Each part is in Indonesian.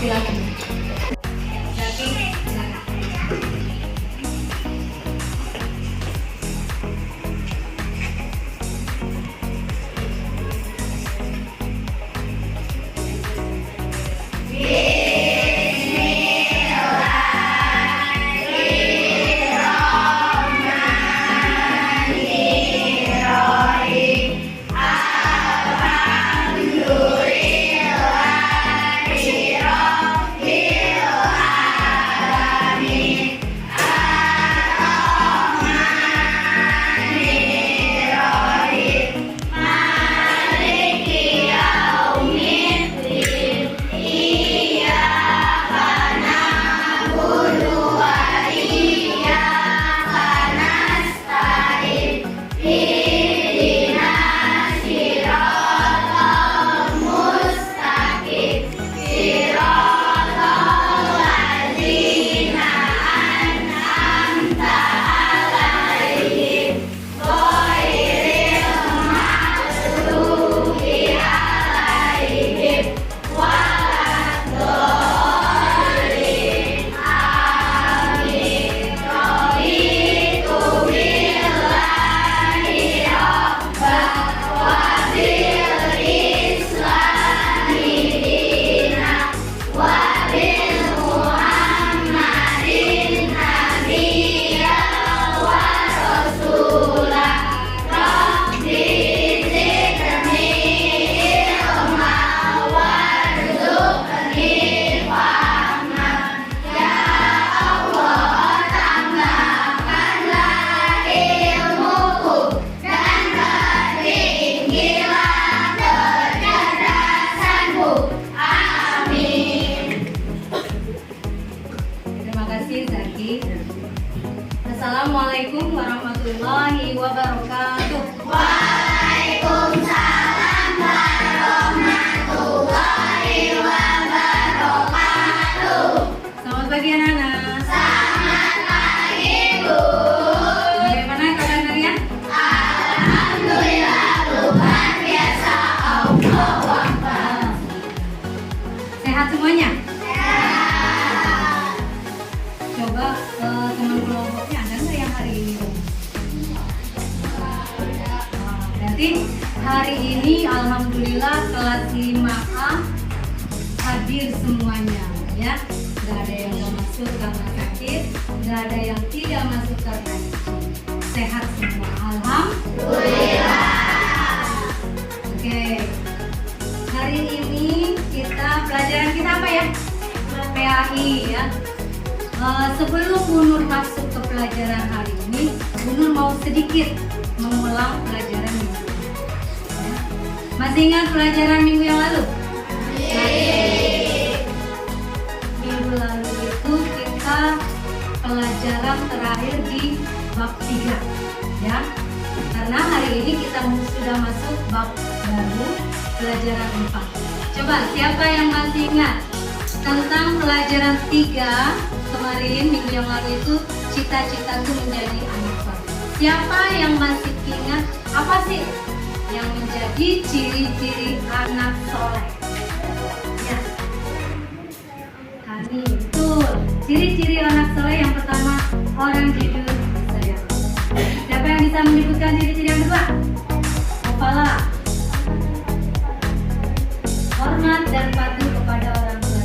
Silakan. Zaki, silakan. Assalamualaikum warahmatullahi wabarakatuh. Waalaikumsalam warahmatullahi wabarakatuh. Selamat pagi anak-anak. Selamat pagi Bu. Bagaimana kabar kalian? Alhamdulillah luar biasa. Allahu Akbar. Sehat semuanya? Sehat. Coba teman kelompoknya ada nggak yang hari ini? Berarti hari ini alhamdulillah kelas 5A hadir semuanya ya. Nggak ada yang nggak masuk karena sakit, nggak ada yang tidak masuk karena izin. Sehat semua, alhamdulillah. Oke, hari ini pelajaran kita apa ya? PAI ya. Sebelum Bunur masuk ke pelajaran hari ini, Bunur mau sedikit mengulang pelajaran minggu lalu. Ya. Masih ingat pelajaran minggu yang lalu? Minggu lalu itu kita pelajaran terakhir di bab 3 ya. Karena hari ini kita sudah masuk bab baru, pelajaran 4. Coba siapa yang masih ingat tentang pelajaran 3 kemarin minggu yang lalu itu cita-citaku menjadi anak soleh. Siapa yang masih ingat apa sih yang menjadi ciri-ciri anak soleh? Ya, Hani, betul. Ciri-ciri anak soleh yang pertama orang jujur sayang. Siapa yang bisa menyebutkan ciri-ciri yang kedua? Opala. Hormat dan patuh kepada orang tua.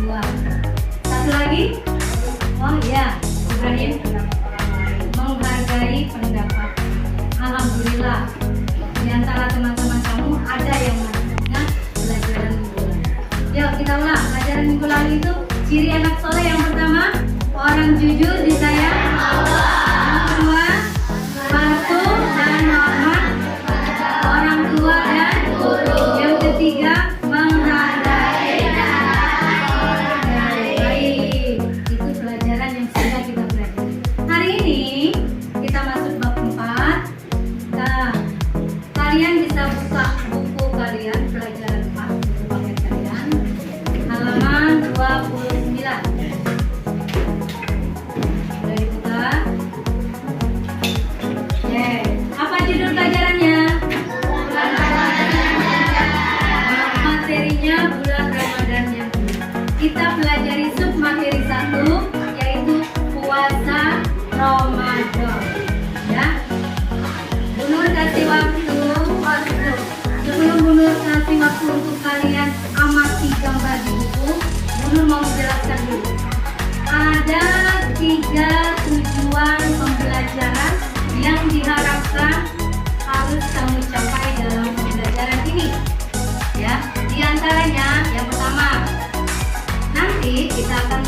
Dua. Satu lagi? Oh iya, Ibrahim. Menghargai pendapat. Alhamdulillah. Di antara teman-teman kamu ada yang mendengar pelajaran minggu lalu. Yuk kita ulang. Pelajaran minggu lalu itu ciri anak soleh yang pertama orang jujur disayang Allah. Yang kedua patuh dan hormat orang tua dan guru. Yang ketiga menghargai. Baik, itu pelajaran yang sudah kita pelajari. Hari ini kita masuk bab 4. Nah, kalian bisa buka buku kalian pelajaran 4 buku paket kalian halaman 29.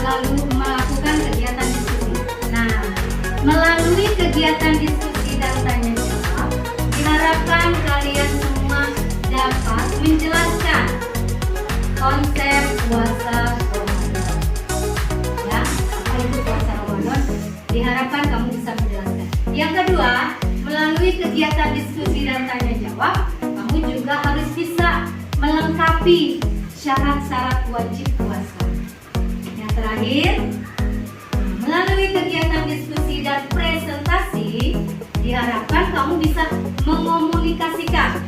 lalu melakukan kegiatan diskusi. Nah, melalui kegiatan diskusi dan tanya jawab, diharapkan kalian semua dapat menjelaskan konsep puasa Ramadan. Ya, apa itu puasa Ramadan? Diharapkan kamu bisa menjelaskan. Yang kedua, melalui kegiatan diskusi dan tanya jawab, kamu juga harus bisa melengkapi syarat-syarat wajib puasa. Yang terakhir, melalui kegiatan diskusi dan presentasi, diharapkan kamu bisa mengomunikasikan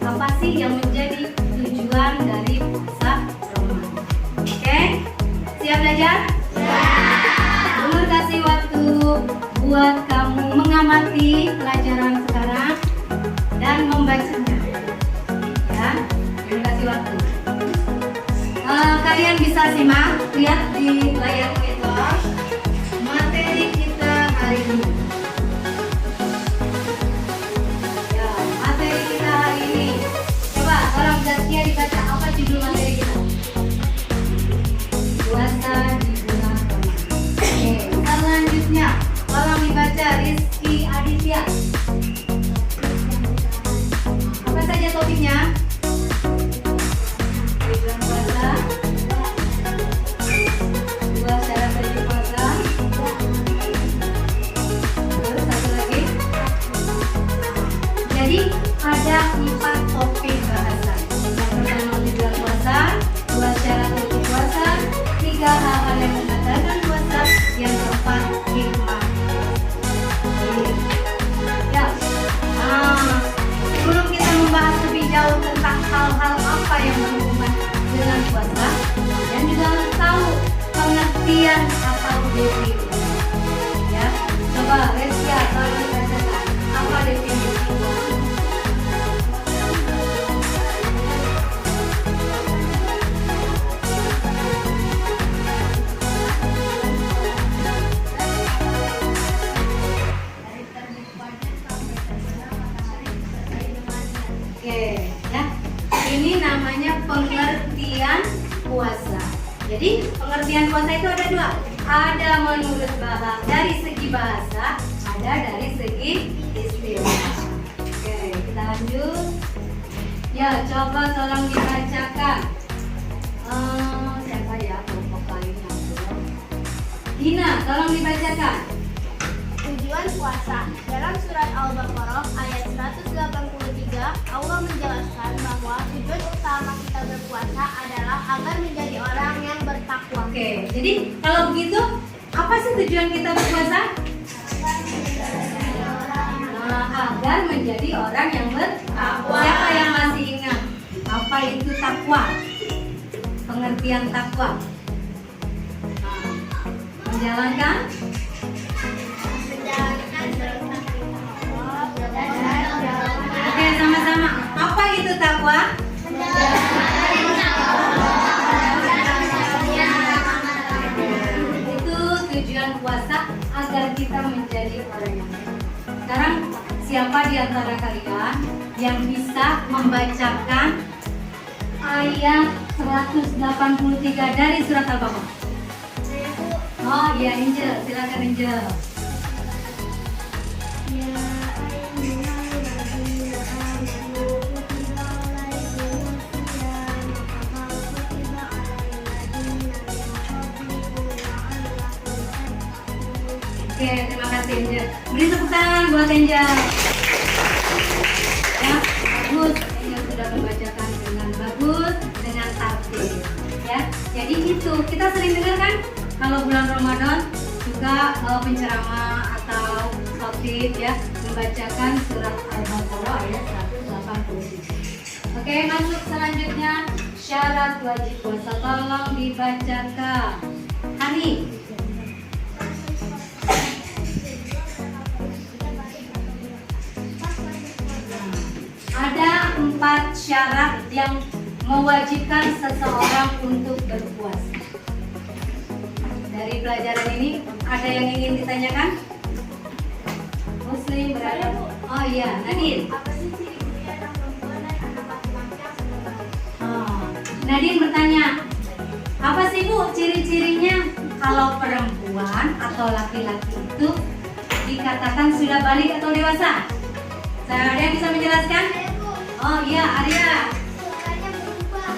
apa sih yang menjadi tujuan dari puasa Ramadan. Oke? Siap belajar? Siap. Kasih waktu buat kamu mengamati pelajaran sekarang dan membacanya. Ya, kasih waktu. Kalian bisa simak, lihat di layar monitor materi kita hari ini. Ya, materi kita hari ini. Coba tolong Zaskia dibaca, apa judul materi kita? Puasa di bulan Ramadan. Oke, selanjutnya tolong dibaca Rizky Aditya. Apa saja topiknya? Bulan puasa. Dua syarat wajib puasa. Terus satu lagi. Jadi ada 4 topik bahasa. Yang pertama bulan puasa, 2 syarat wajib puasa, 3 hal-hal yang membatalkan puasa, yang keempat hikmah. Ya, sebelum kita membahas lebih jauh tentang hal-hal apa yang berhubungan dengan puasa, dan juga harus tahu pengertian atau definisi. Ya, coba Resia kalau dibacakan apa definisi puasa? Oke, ya. Ini namanya pengertian puasa. Jadi pengertian puasa itu ada 2. Ada menurut bahasa dari segi bahasa, ada dari segi istilah. Oke, kita lanjut. Ya, coba tolong dibacakan. Siapa ya kelompok lainnya? Dina, tolong dibacakan. Tujuan puasa. Dalam surat Al-Baqarah ayat 183, Allah menjelaskan bahwa tujuan utama kita berpuasa adalah agar menjadi orang yang bertakwa. Oke, jadi kalau begitu, apa sih tujuan kita berpuasa? Agar menjadi orang yang bertakwa. Siapa yang masih ingat apa itu takwa? Pengertian takwa. Menjalankan Oke, sama-sama. Apa itu takwa? Itu tujuan puasa agar kita menjadi orang yang baik. Sekarang siapa di antara kalian yang bisa membacakan ayat 183 dari surat Al-Baqarah? Oh iya, Angel, silakan Angel. Oke, terima kasih Angel. Beri tepuk tangan buat Angel. Ya, bagus. Angel sudah membacakan dengan bagus, dengan tertib. Ya, jadi itu kita sering dengar kan kalau bulan Ramadan juga penceramah atau khotib ya membacakan surat Al-Baqarah ayat 183. Oke, masuk selanjutnya syarat wajib puasa. Tolong dibacakan. Hani. Ada 4 syarat yang mewajibkan seseorang untuk berpuasa. Dari pelajaran ini, ada yang ingin ditanyakan? Muslim berada? Oh iya, Nadine. Apa sih ciri-ciri anak perempuan dan anak laki-laki yang sudah Nadine bertanya, apa sih Bu ciri-cirinya kalau perempuan atau laki-laki itu dikatakan sudah balik atau dewasa? Ada yang bisa menjelaskan? Oh iya, Arya.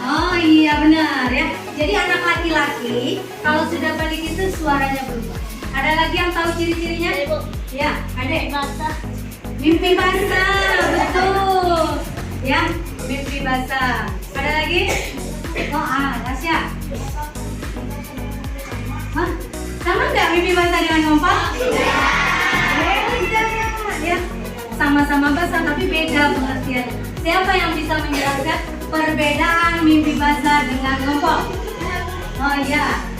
Oh iya benar ya. Jadi anak laki-laki kalau sudah balik itu suaranya berubah. Ada lagi yang tahu ciri-cirinya? Ya, Adek. Mimpi basah, betul. Ya, mimpi basah. Ada lagi? Oh, Tasya. Hah? Sama nggak mimpi basah dengan ngompol? Beda, ya. Sama-sama basah tapi beda pengertian. Siapa yang bisa menjelaskan perbedaan mimpi basah dengan ngompol? Oh iya.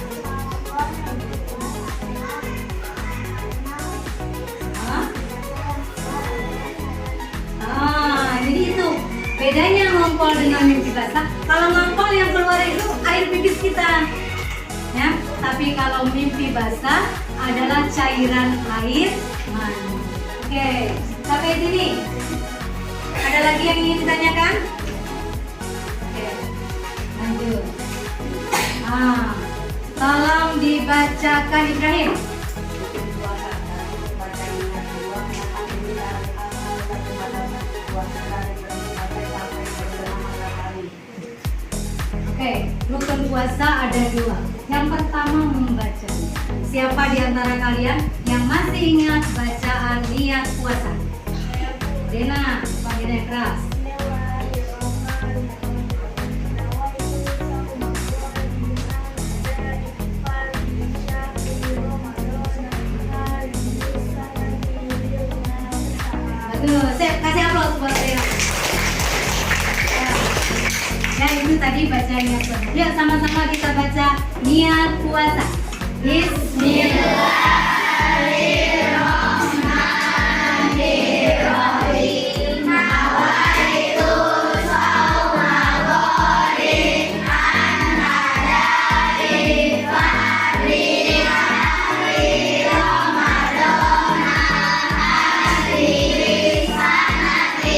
Jadi itu bedanya ngompol dengan mimpi basah. Kalau ngompol yang keluar itu air pipis kita, ya. Tapi kalau mimpi basah adalah cairan air mani. Oke, sampai sini. Ada lagi yang ingin ditanyakan? Oke, lanjut. Tolong dibacakan Ibrahim. Oke, rukun puasa ada 2. Yang pertama membaca. Siapa di antara kalian yang masih ingat bacaan niat puasa? Dena, panggilnya keras. Betul, saya kasih aplaus buat Dena. Ya itu tadi baca niat puasa. Yuk sama-sama kita baca niat puasa. Bismillahirrahmanirrahim. Nawaitu shauma ghadin an-nadari fadli hari Ramadan hadiri sanati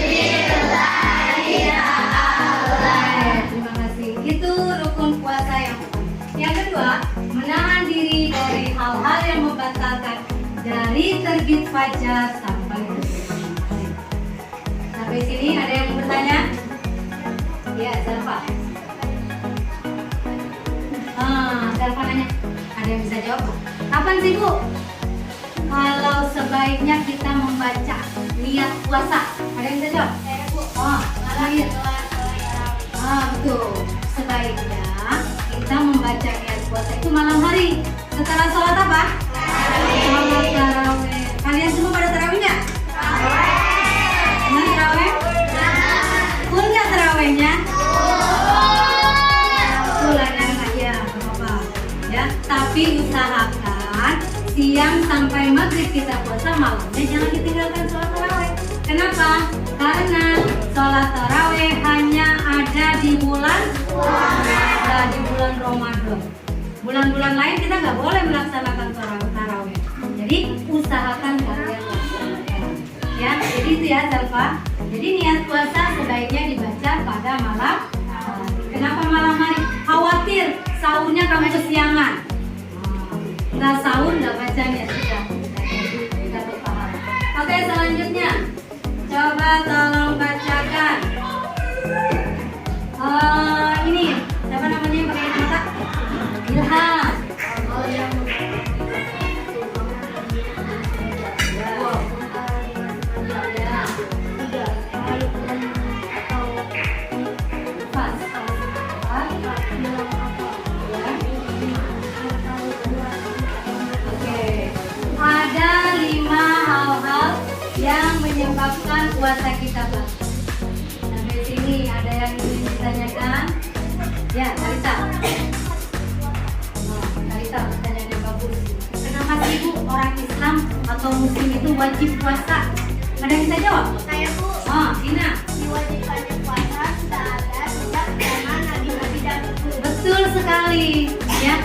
lillahi ta'ala. Terima kasih. Itu rukun puasa yang pertama. Yang kedua, menahan diri dari hal-hal yang membatalkan dari terbit fajar sampai terbit matahari. Sampai sini ada yang bertanya? Ya, Zalfa. Zalfa nanya. Ada yang bisa jawab? Kapan sih Bu? Kalau sebaiknya kita membaca niat puasa. Ada yang bisa jawab? Betul. Sebaiknya kita membaca niat puasa itu malam hari setelah sholat apa? Sholat tarawih. Kalian semua pada tarawih nggak? Tarawih? Full nggak tarawihnya? Full anak-anak ya, apa-apa. Ya, tapi usahakan siang sampai maghrib kita puasa, malamnya jangan ditinggalkan sholat tarawih. Kenapa? Karena sholat tarawih hanya ada di bulan Ramadan. Bulan-bulan lain kita nggak boleh melaksanakan tarawih. Jadi usahakan kalian laksanakan. Ya, jadi itu ya Zalfa. Jadi niat puasa sebaiknya dibaca pada malam hari. Kenapa malam hari? Khawatir sahurnya kamu kesiangan. Nggak sahur nggak baca niat sudah. Kita berpahala. Oke, selanjutnya coba tolong bacakan. Ini siapa namanya yang pakai mata? Ilham. Ada 5 hal-hal yang menyebabkan puasa kita batal. Sampai sini ada yang ingin ditanyakan? Ya, Talita. Talita, pertanyaannya bagus. Kenapa sih Bu orang Islam atau Muslim itu wajib puasa? Ada yang bisa jawab? Saya Bu. Dina. Diwajibkannya puasa sudah ada sejak zaman Nabi dahulu. Betul sekali. Ya,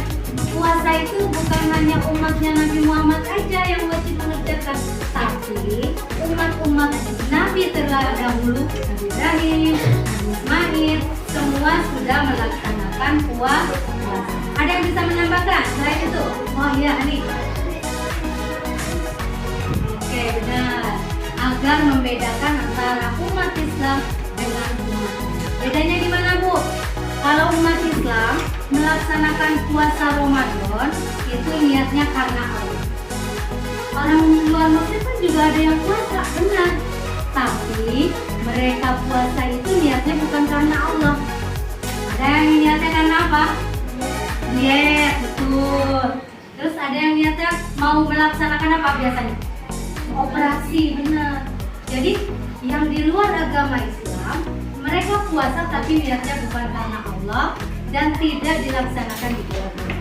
puasa itu bukan hanya umatnya Nabi Muhammad aja yang wajib mengerjakan, tapi umat-umat Nabi terdahulu, Nabi Ibrahim, Nabi Ismail, semua sudah melaksanakan puasa. Ada yang bisa menambahkan selain itu? Oh iya, nih. Oke, benar. Agar membedakan antara umat Islam dengan umat. Bedanya di mana, Bu? Kalau umat Islam melaksanakan puasa Ramadan itu niatnya karena Allah. Orang luar muslim kan juga ada yang puasa, benar. Tapi mereka puasa itu niatnya bukan karena Allah. Ada yang niatnya karena apa? Diet, betul. Terus ada yang niatnya mau melaksanakan apa biasanya? Operasi, benar. Jadi yang di luar agama Islam, mereka puasa tapi niatnya bukan karena Allah dan tidak dilaksanakan di bulan Ramadan.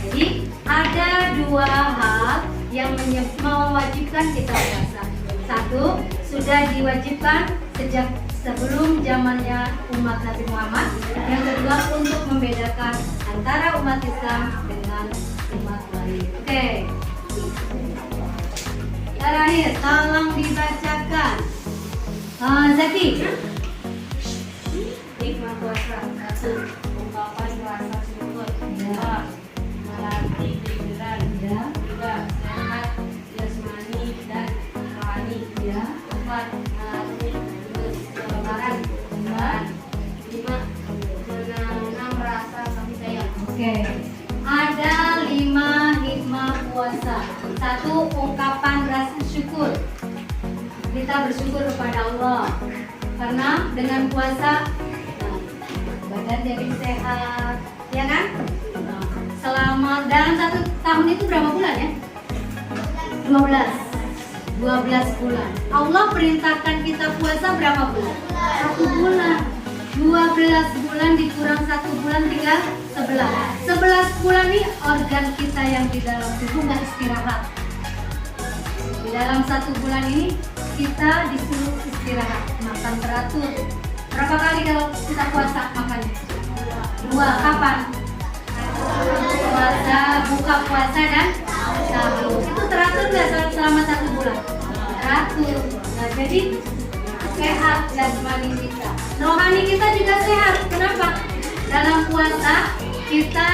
Jadi ada dua hal yang mewajibkan kita puasa. Satu, sudah diwajibkan sejak sebelum zamannya umat Nabi Muhammad. Yang kedua, untuk membedakan antara umat Islam dengan umat lain. Oke. Terakhir, tolong dibacakan. Zaki. Hikmah puasa. 1. Ungkapan rasa syukur. 2. Melatih pikiran. 3. Sehat jasmani dan rohani. 4. Melatih kesabaran. 5. menanam rasa kasih sayang. Oke. Ada 5 hikmah puasa. 1. Ungkapan rasa syukur. Kita bersyukur kepada Allah karena dengan puasa badan jadi sehat, ya kan? Selama dalam 1 tahun itu berapa bulan ya? 12 bulan. Allah perintahkan kita puasa berapa bulan? 1 bulan. 12 bulan dikurang 1 bulan tinggal 11. 11 bulan nih organ kita yang di dalam tubuh nggak istirahat. Di dalam 1 bulan ini kita disuruh istirahat, makan teratur. Berapa kali kalau kita puasa makannya? 2. Kapan? Puasa, buka puasa dan sahur. Itu teratur nggak selama 1 bulan? Teratur. Nah, jadi sehat jasmani kita. Rohani kita juga sehat. Kenapa? Dalam puasa kita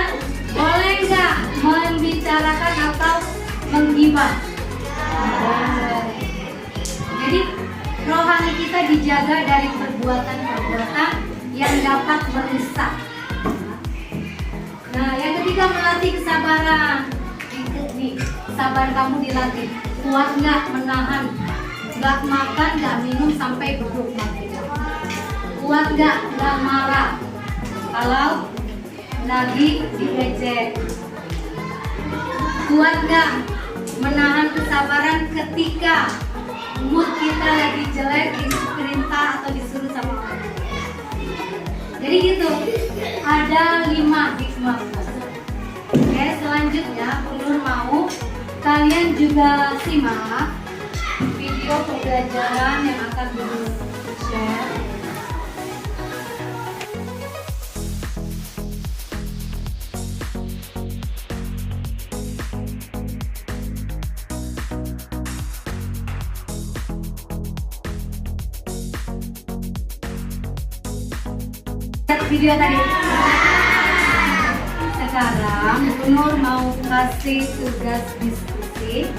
boleh nggak membicarakan atau menggibah? Jadi rohani kita dijaga dari perbuatan-perbuatan yang dapat merusak. Nah, yang ketiga melatih kesabaran. Nih, sabar kamu dilatih. Kuat nggak menahan? Nggak makan, nggak minum sampai beduk nanti. Kuat nggak marah kalau lagi diejek? Kuat nggak menahan kesabaran ketika mood kita lagi jelek, diperintah atau disuruh sama orang? Jadi gitu, ada 5 hikmah. Oke, selanjutnya Bu Nur mau kalian juga simak video pembelajaran yang akan Bu Nur share. Video tadi. Sekarang Bu Nur mau kasih tugas diskusi.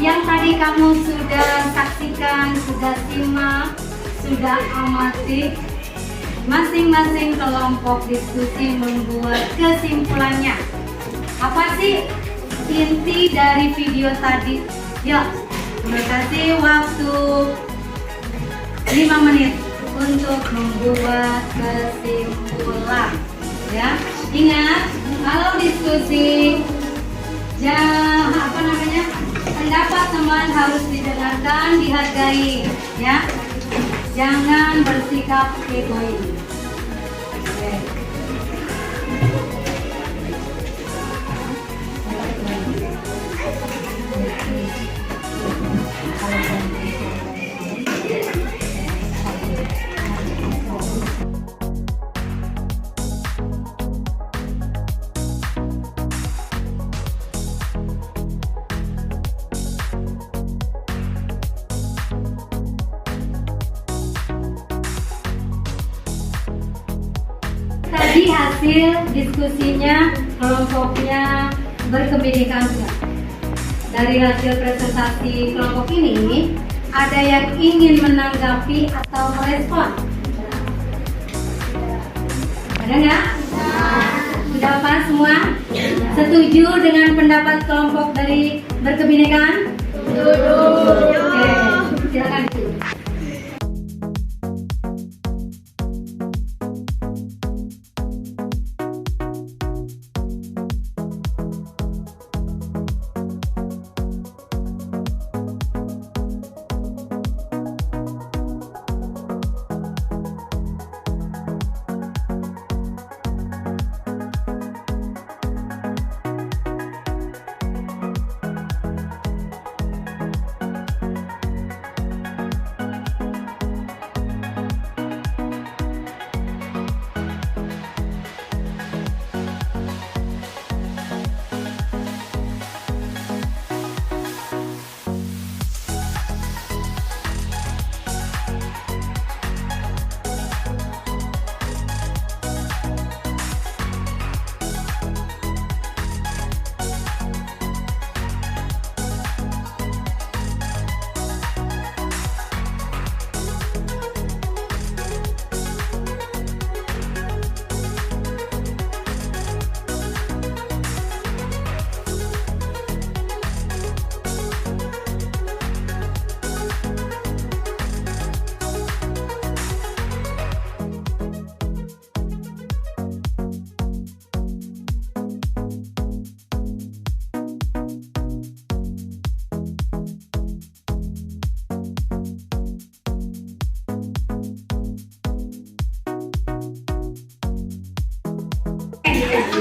Yang tadi kamu sudah saksikan, sudah simak, sudah amati. Masing-masing kelompok diskusi membuat kesimpulannya. Apa sih inti dari video tadi? Yuk, kita kasih waktu 5 menit untuk membuat kesimpulan, ya. Ingat, kalau diskusi pendapat teman harus didengarkan, dihargai, ya. Jangan bersikap egois. Oke. tadi hasil diskusinya kelompoknya berkebinekaan juga. Dari hasil presentasi kelompok ini, ada yang ingin menanggapi atau merespon? Ada nggak? Sudah apa semua? Setuju dengan pendapat kelompok dari berkebinekaan? Setuju. Oke, silakan.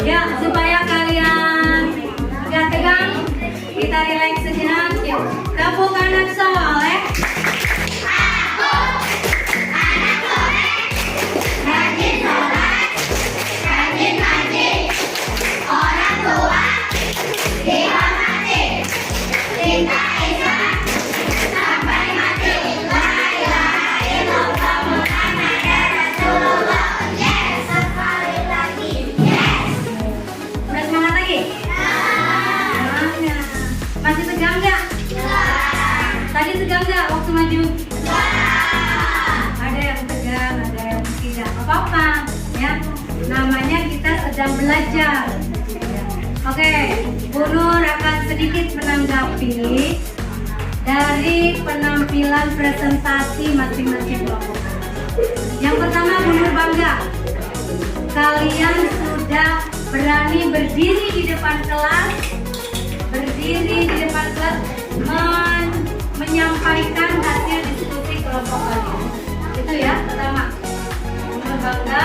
Ya, supaya kalian gak tegang, kita relax sejenak. Yuk, tepuk kanan soleh. Rajin sholat, rajin ngaji, orang tua dihormati, cinta Islam sampai mati. La ilaha illallah Muhammadur Rasulullah. Yes, sekali lagi. Yes. Udah semangat lagi? Semangat. Masih tegang nggak? Tadi tegang nggak waktu maju? Ada yang tegang, ada yang tidak. Apa-apa, ya. Namanya kita sedang belajar. Oke, Bu Nur akan sedikit menanggapi dari penampilan presentasi masing-masing kelompok. Yang pertama, Bu Nur bangga. Kalian sudah berani berdiri di depan kelas, menyampaikan hasil diskusi kelompok kalian. Itu ya, pertama. Bu Nur bangga,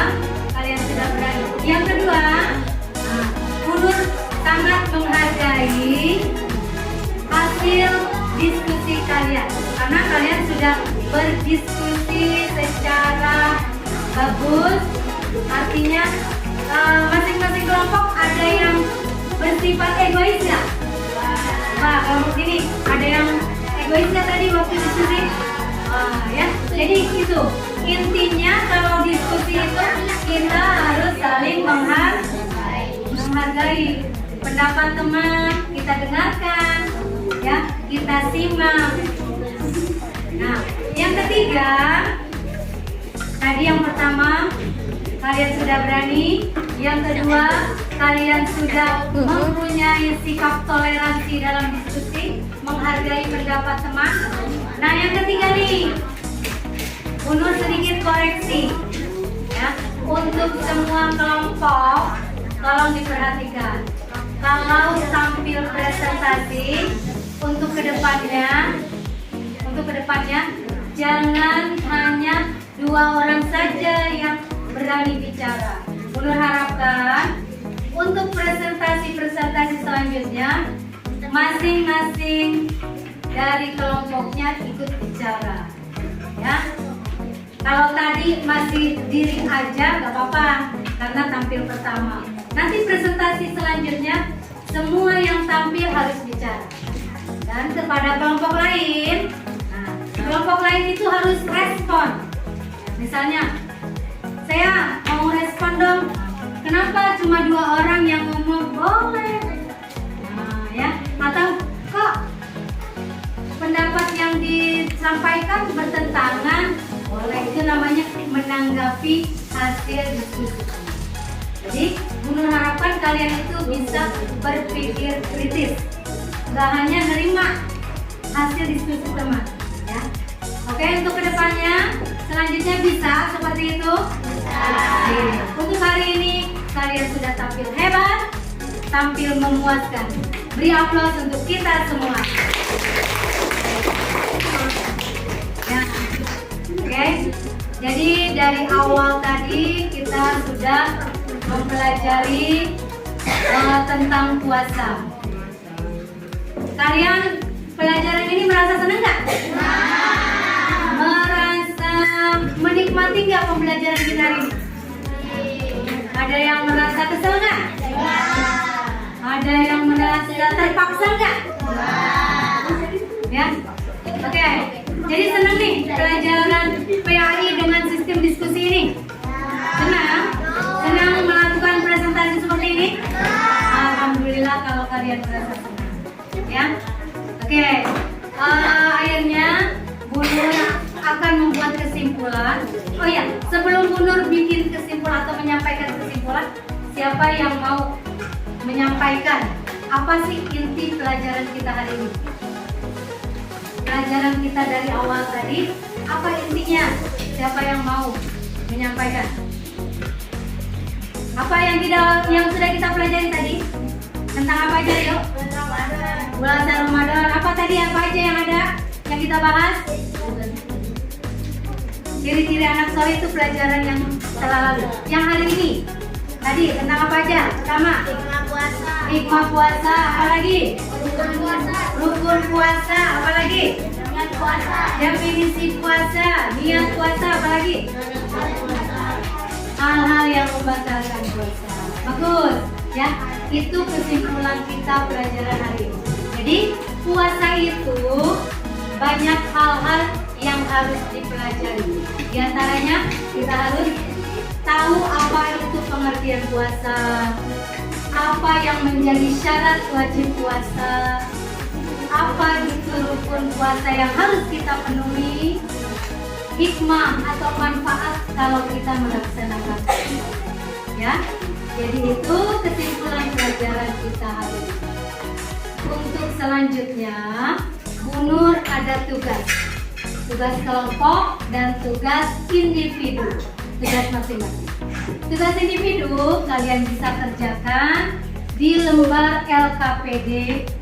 kalian sudah berani. Yang kedua, Bu Nur sangat menghargai hasil diskusi kalian karena kalian sudah berdiskusi secara bagus. Artinya masing-masing kelompok ada yang bersifat egois ya. Nah, kelompok ini ada yang egois ya tadi waktu diskusi. Ya, jadi itu intinya kalau diskusi itu kita harus saling menghargai pendapat teman, kita dengarkan, ya, kita simak. Nah, yang ketiga, tadi yang pertama kalian sudah berani, yang kedua kalian sudah mempunyai sikap toleransi dalam diskusi, menghargai pendapat teman. Nah, yang ketiga nih, Bu Nur sedikit koreksi, ya, untuk semua kelompok. Tolong diperhatikan, kalau tampil presentasi untuk kedepannya jangan hanya 2 orang saja yang berani bicara. Bu Nur harapkan untuk presentasi selanjutnya masing-masing dari kelompoknya ikut bicara, ya. Kalau tadi masih diri aja nggak apa-apa karena tampil pertama. Nanti presentasi selanjutnya semua yang tampil harus bicara. Dan kepada kelompok lain, kelompok lain itu harus respon. Misalnya, saya mau respon dong. Kenapa cuma 2 orang yang ngomong boleh? Nah, ya. Atau kok pendapat yang disampaikan bertentangan? Boleh, itu namanya menanggapi hasil diskusi. Jadi, Bu Nur harapkan kalian itu bisa berpikir kritis, gak hanya nerima hasil diskusi teman, ya. Oke, untuk kedepannya selanjutnya bisa seperti itu. Oke. Untuk hari ini kalian sudah tampil hebat, tampil memuaskan. Beri aplaus untuk kita semua. Ya. Oke. Jadi dari awal tadi kita sudah mempelajari tentang puasa. Kalian pelajaran ini merasa senang nggak? Merasa menikmati nggak pembelajaran kita hari ini? Ada yang merasa kesel nggak? Ada yang merasa terpaksa nggak? Ya, oke. Jadi senang nih pelajaran PAI dengan sistem diskusi ini. Senang? Senang melakukan presentasi seperti ini? Alhamdulillah kalau kalian merasa senang. Ya, oke. Akhirnya Bu Nur akan membuat kesimpulan. Oh ya, sebelum Bu Nur bikin kesimpulan atau menyampaikan kesimpulan, siapa yang mau menyampaikan apa sih inti pelajaran kita hari ini? Pelajaran kita dari awal tadi, apa intinya? Siapa yang mau menyampaikan? Apa yang sudah kita pelajari tadi? Tentang apa aja, yuk? Puasa Ramadan. Apa tadi, apa aja yang ada yang kita bahas? Ciri-ciri anak soleh itu pelajaran yang telah lalu. Yang hari ini tadi tentang apa aja? Pertama, hikmah puasa. Apa lagi? Rukun puasa. Apa lagi? Niat puasa. Definisi puasa. Niat puasa. Apa lagi? Hal-hal yang membatalkan puasa. Bagus, ya. Itu kesimpulan kita pelajaran hari ini. Jadi puasa itu banyak hal-hal yang harus dipelajari. Di antaranya kita harus tahu apa itu pengertian puasa, apa yang menjadi syarat wajib puasa, apa itu rukun puasa yang harus kita penuhi, hikmah atau manfaat kalau kita melaksanakan. Ya, jadi itu kesimpulan pelajaran kita hari ini. Untuk selanjutnya, Bu Nur ada tugas kelompok dan tugas individu, tugas masing-masing. Tugas individu kalian bisa kerjakan di lembar LKPD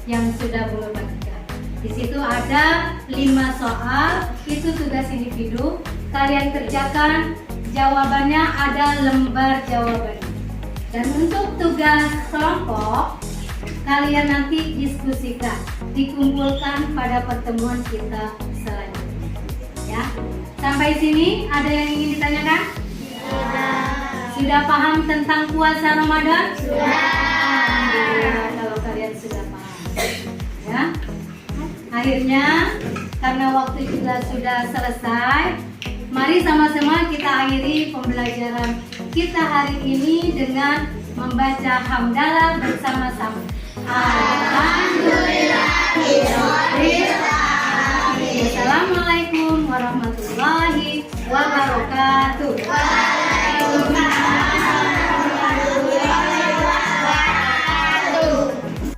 yang sudah Bu Nur bagikan. Di situ ada 5 soal, itu tugas individu. Kalian kerjakan, jawabannya ada lembar jawabannya. Dan untuk tugas kelompok, kalian nanti diskusikan, dikumpulkan pada pertemuan kita selanjutnya. Ya, sampai sini ada yang ingin ditanyakan? Sudah paham tentang puasa Ramadan? Sudah. Kalau kalian sudah paham, ya. Akhirnya, karena waktu juga sudah selesai, mari sama-sama kita akhiri pembelajaran kita hari ini dengan membaca hamdalah bersama-sama. Alhamdulillah.